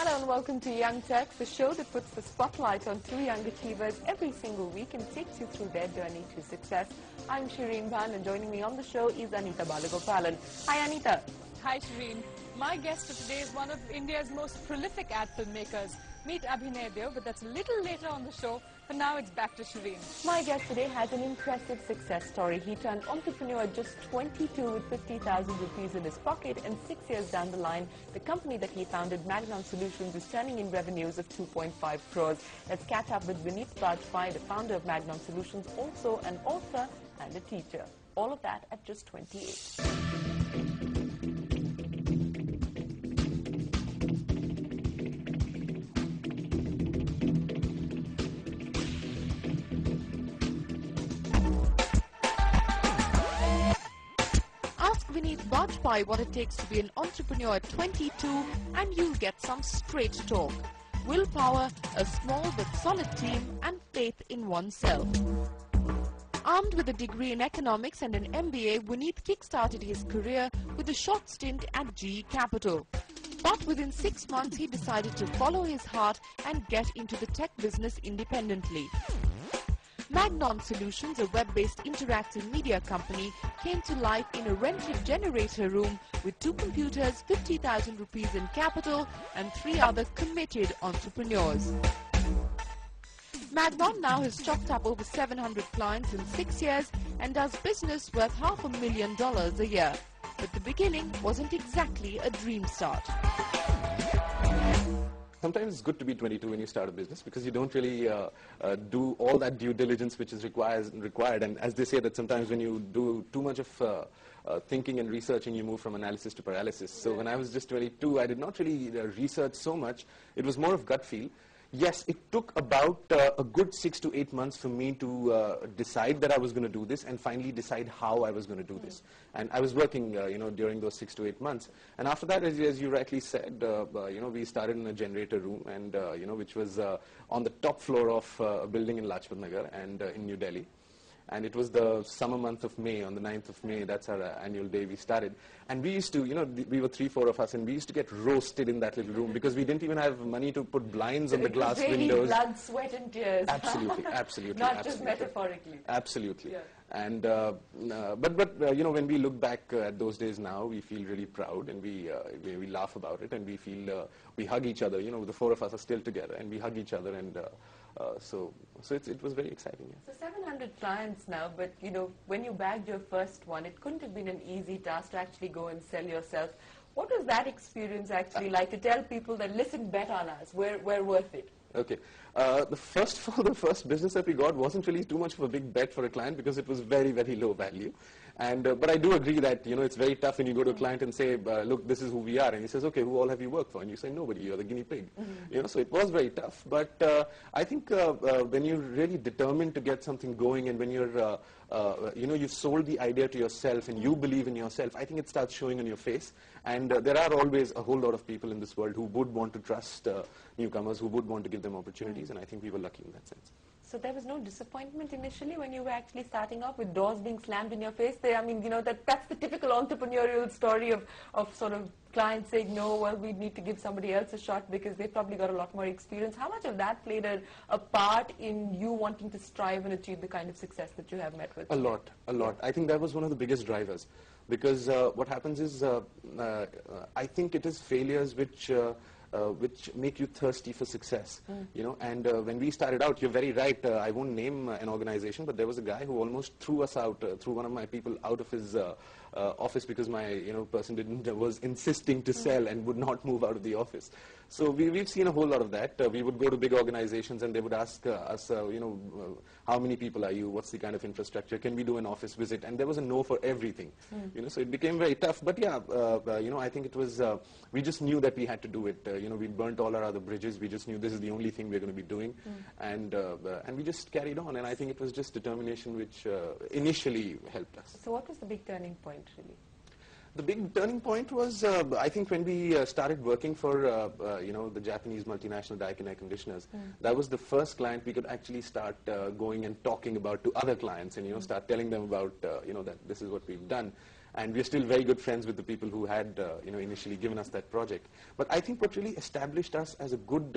Hello and welcome to Young Turks, the show that puts the spotlight on two young achievers every single week and takes you through their journey to success. I'm Shireen Bhan and joining me on the show is Anita Balagopalan. Hi Anita. Hi Shireen. My guest for today is one of India's most prolific ad filmmakers. Meet Abhinay Dev, but that's a little later on the show. For now, it's back to Shireen. My guest today has an impressive success story. He turned entrepreneur at just 22 with 50,000 rupees in his pocket, and 6 years down the line, the company that he founded, Magnon Solutions, is turning in revenues of 2.5 crores. Let's catch up with Vineet Bajpai, the founder of Magnon Solutions, also an author and a teacher. All of that at just 28. Vineet Bajpai what it takes to be an entrepreneur at 22 and you'll get some straight talk. Willpower, a small but solid team and faith in oneself. Armed with a degree in economics and an MBA, Vineet kick-started his career with a short stint at GE Capital. But within 6 months he decided to follow his heart and get into the tech business independently. Magnon Solutions, a web-based interactive media company, came to life in a rented generator room with 2 computers, 50,000 rupees in capital and 3 other committed entrepreneurs. Magnon now has chalked up over 700 clients in 6 years and does business worth $500,000 a year. But the beginning wasn't exactly a dream start. Sometimes it's good to be 22 when you start a business because you don't really do all that due diligence which is required. And as they say that sometimes when you do too much of thinking and researching, you move from analysis to paralysis. So when I was just 22, I did not really research so much. It was more of gut feel. Yes, it took about a good 6 to 8 months for me to decide that I was going to do this and finally decide how I was going to do this. And I was working, during those 6 to 8 months. And after that, as you rightly said, we started in a generator room, and which was on the top floor of a building in Lajpat Nagar and in New Delhi. And it was the summer month of May, on the 9th of May, that's our annual day we started. And we used to, we were 3-4 of us, and we used to get roasted in that little room because we didn't even have money to put blinds on the glass windows. Blood, sweat and tears. Absolutely, absolutely. Not just metaphorically. Absolutely. Yeah. And, when we look back at those days now, we feel really proud and we laugh about it and we feel, we hug each other, the 4 of us are still together and we hug each other and so it was very exciting. Yeah. So 700 clients now, but when you bagged your first one, it couldn't have been an easy task to actually go and sell yourself. What was that experience actually like to tell people that, listen, bet on us, we're worth it? Okay. The first business that we got wasn't really too much of a big bet for a client because it was very, very low value. And but I do agree that it's very tough when you go to a client and say, look, this is who we are, and he says, okay, who all have you worked for? And you say, nobody. You're the guinea pig. So it was very tough. But I think when you're really determined to get something going, and when you're you've sold the idea to yourself and you believe in yourself, I think it starts showing on your face. And there are always a whole lot of people in this world who would want to trust newcomers, who would want to give them opportunities, and I think we were lucky in that sense. So there was no disappointment initially when you were actually starting off with doors being slammed in your face? That's the typical entrepreneurial story of sort of clients saying, no, well, we need to give somebody else a shot because they've probably got a lot more experience. How much of that played a part in you wanting to strive and achieve the kind of success that you have met with? A lot. I think that was one of the biggest drivers because what happens is I think it is failures which make you thirsty for success, and when we started out, you're very right, I won't name an organization, but there was a guy who almost threw us out, threw one of my people out of his office because my person was insisting to sell and would not move out of the office. So we've seen a whole lot of that. We would go to big organizations and they would ask us, how many people are you? What's the kind of infrastructure? Can we do an office visit? And there was a no for everything. So it became very tough. But yeah, I think it was, we just knew that we had to do it. We burnt all our other bridges. We just knew this is the only thing we're going to be doing. And we just carried on. And I think it was just determination which initially helped us. So what was the big turning point, really? The big turning point was, I think, when we started working for, the Japanese multinational Daikin air conditioners. That was the first client we could actually start going and talking about to other clients and, start telling them about, that this is what we've done. And we're still very good friends with the people who had initially given us that project. But I think what really established us as a good,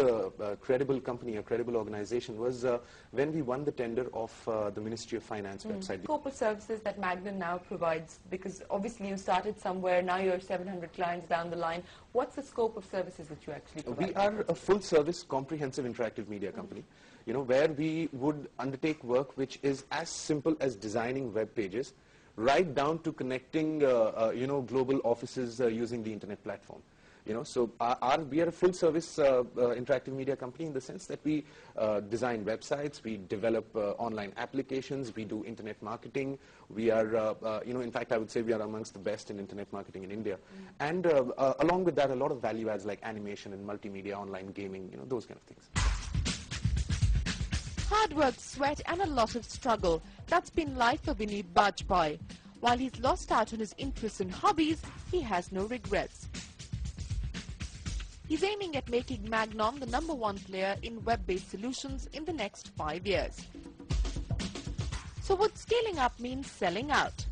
credible company, a credible organization, was when we won the tender of the Ministry of Finance website. Scope of services that Magnon now provides, because obviously you started somewhere, now you're 700 clients down the line. What's the scope of services that you actually provide? We are a full-service, comprehensive interactive media company, where we would undertake work which is as simple as designing web pages, right down to connecting, global offices using the internet platform. So we are a full-service interactive media company in the sense that we design websites, we develop online applications, we do internet marketing. We are, in fact, I would say we are amongst the best in internet marketing in India. And along with that, a lot of value adds like animation and multimedia, online gaming, those kind of things. Hard work, sweat and a lot of struggle. That's been life for Vineet Bajpai. While he's lost out on his interests and hobbies, he has no regrets. He's aiming at making Magnon the #1 player in web-based solutions in the next 5 years. So would scaling up mean selling out?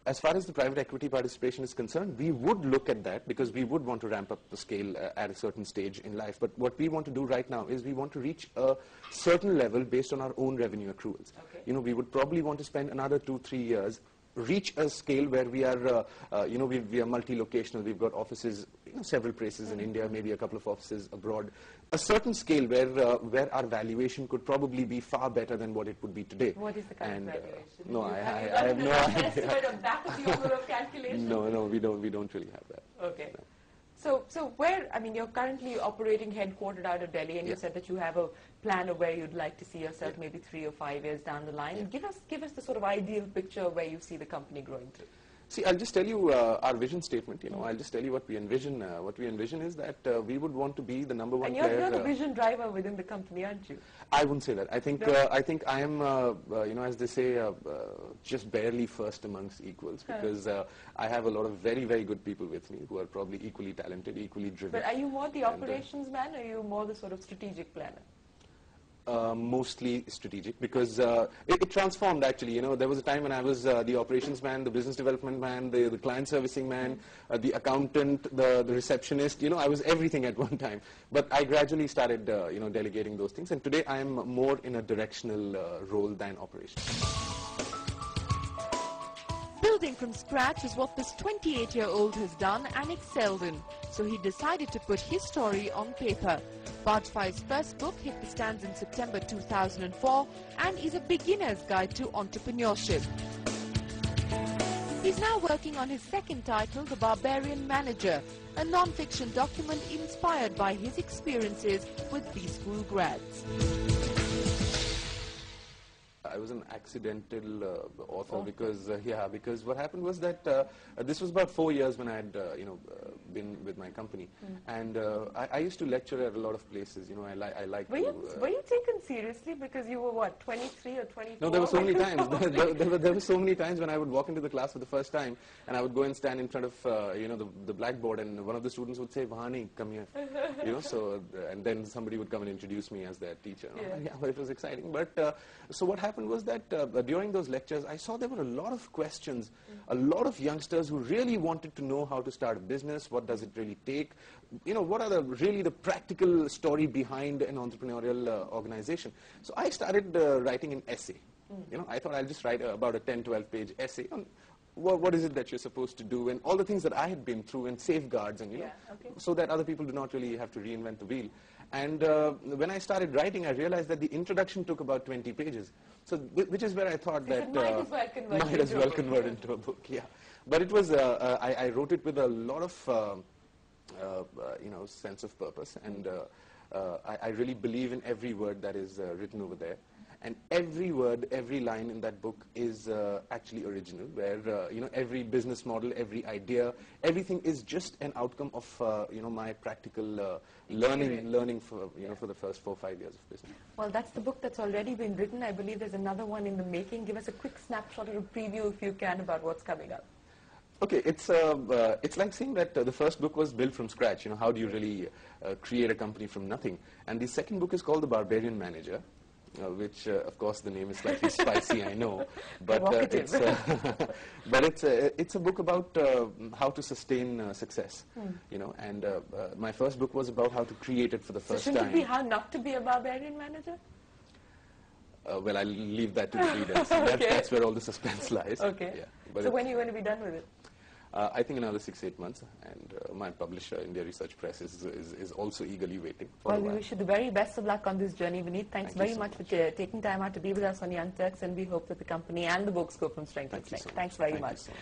As far as the private equity participation is concerned, we would look at that because we would want to ramp up the scale at a certain stage in life. But what we want to do right now is we want to reach a certain level based on our own revenue accruals. Okay. We would probably want to spend another 2-3 years, reach a scale where we are, we are multi-locational. We've got offices, several places in India, maybe a couple of offices abroad. A certain scale where our valuation could probably be far better than what it would be today. What is the current valuation? No, I have no idea. Back of the envelope calculation? No, we don't really have that. Okay. No. So where, you're currently operating headquartered out of Delhi, and you said that you have a plan of where you'd like to see yourself maybe 3 or 5 years down the line. And give us the sort of ideal picture of where you see the company growing to. See, I'll just tell you our vision statement. I'll just tell you what we envision. What we envision is that we would want to be the #1 player. And you're the vision driver within the company, aren't you? I wouldn't say that. I think I am, as they say, just barely first amongst equals, because I have a lot of very, very good people with me who are probably equally talented, equally driven. But are you more the operations man, or are you more the sort of strategic planner? Mostly strategic, because it transformed actually. There was a time when I was the operations man, the business development man, the client servicing man, the accountant, the receptionist. I was everything at one time. But I gradually started, delegating those things. And today I am more in a directional role than operations. Building from scratch is what this 28-year-old has done and excelled in. So he decided to put his story on paper. Bajpai's first book hit the stands in September 2004 and is a beginner's guide to entrepreneurship. He's now working on his second title, The Barbarian Manager, a non-fiction document inspired by his experiences with B-school grads. I was an accidental author because what happened was that this was about 4 years when I had been with my company, and I used to lecture at a lot of places. I like. Were you taken seriously because you were what, 23 or 24? No, there were so many times. there were so many times when I would walk into the class for the first time, and I would go and stand in front of the blackboard, and one of the students would say, "Vahani, come here," and then somebody would come and introduce me as their teacher. Yeah, but it was exciting. But so what happened was that during those lectures, I saw there were a lot of questions, a lot of youngsters who really wanted to know how to start a business, what does it really take, what are really the practical story behind an entrepreneurial organization. So I started writing an essay. I thought I'll just write about a 10-12 page essay on what is it that you're supposed to do, and all the things that I had been through, and safeguards, and so that other people do not really have to reinvent the wheel. And when I started writing, I realized that the introduction took about 20 pages. So, which is where I thought that might as well convert into a book. Yeah, but it was I wrote it with a lot of sense of purpose, and I really believe in every word that is written over there. And every word, every line in that book is actually original, where every business model, every idea, everything is just an outcome of my practical learning for for the first 4 or 5 years of business. Well, that's the book that's already been written. I believe there's another one in the making. Give us a quick snapshot or a preview, if you can, about what's coming up. Okay, it's like saying that the first book was built from scratch. How do you really create a company from nothing? And the second book is called The Barbarian Manager. which of course the name is slightly spicy, I know, but it's a book about how to sustain success, you know. And my first book was about how to create it for the first time. Shouldn't it be how not to be a barbarian manager? Well, I'll leave that to the readers. Okay. That's where all the suspense lies. Okay. Yeah, So when are you going to be done with it? I think another 6-8 months, and my publisher, India Research Press, is also eagerly waiting for Well, a we while. wish you the very best of luck on this journey, Vineet. Thanks Thank you very so much much. for taking time out to be with us on Young Turks, and we hope that the company and the books go from strength to Thank you strength. so much. Thanks very Thank you much. so much.